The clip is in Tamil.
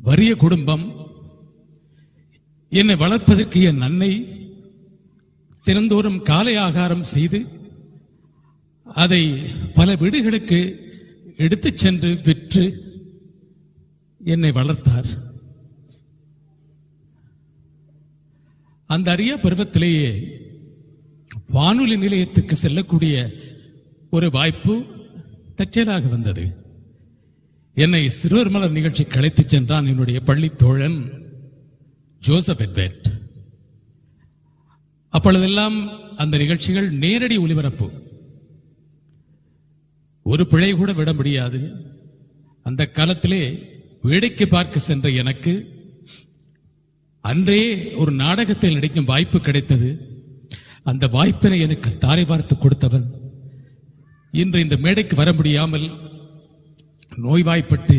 வறிய குடும்பம். என்னை வளர்ப்பதற்கு என் அன்னை தினந்தோறும் காலை ஆகாரம் செய்து அதை பல வீடுகளுக்கு எடுத்துச் சென்று விற்று என்னை வளர்த்தார். அந்த அரிய பருவத்திலேயே வானொலி நிலையத்துக்கு செல்லக்கூடிய ஒரு வாய்ப்பு தற்செயலாக வந்தது. என்னை சிறுவர் மலர் நிகழ்ச்சிக்கு அழைத்துச் சென்றான் என்னுடைய பள்ளி தோழன் ஜோசப் எட்வர்ட். அப்பொழுதெல்லாம் அந்த நிகழ்ச்சிகள் நேரடி ஒலிபரப்பு, ஒரு பிழை கூட விட முடியாது. அந்த காலத்திலே வேடிக்கை பார்க்க சென்ற எனக்கு அன்றே ஒரு நாடகத்தில் நடிக்கும் வாய்ப்பு கிடைத்தது. அந்த வாய்ப்பினை எனக்கு தாரை பார்த்து கொடுத்தவன் இன்று இந்த மேடைக்கு வர முடியாமல் நோய்வாய்ப்பட்டு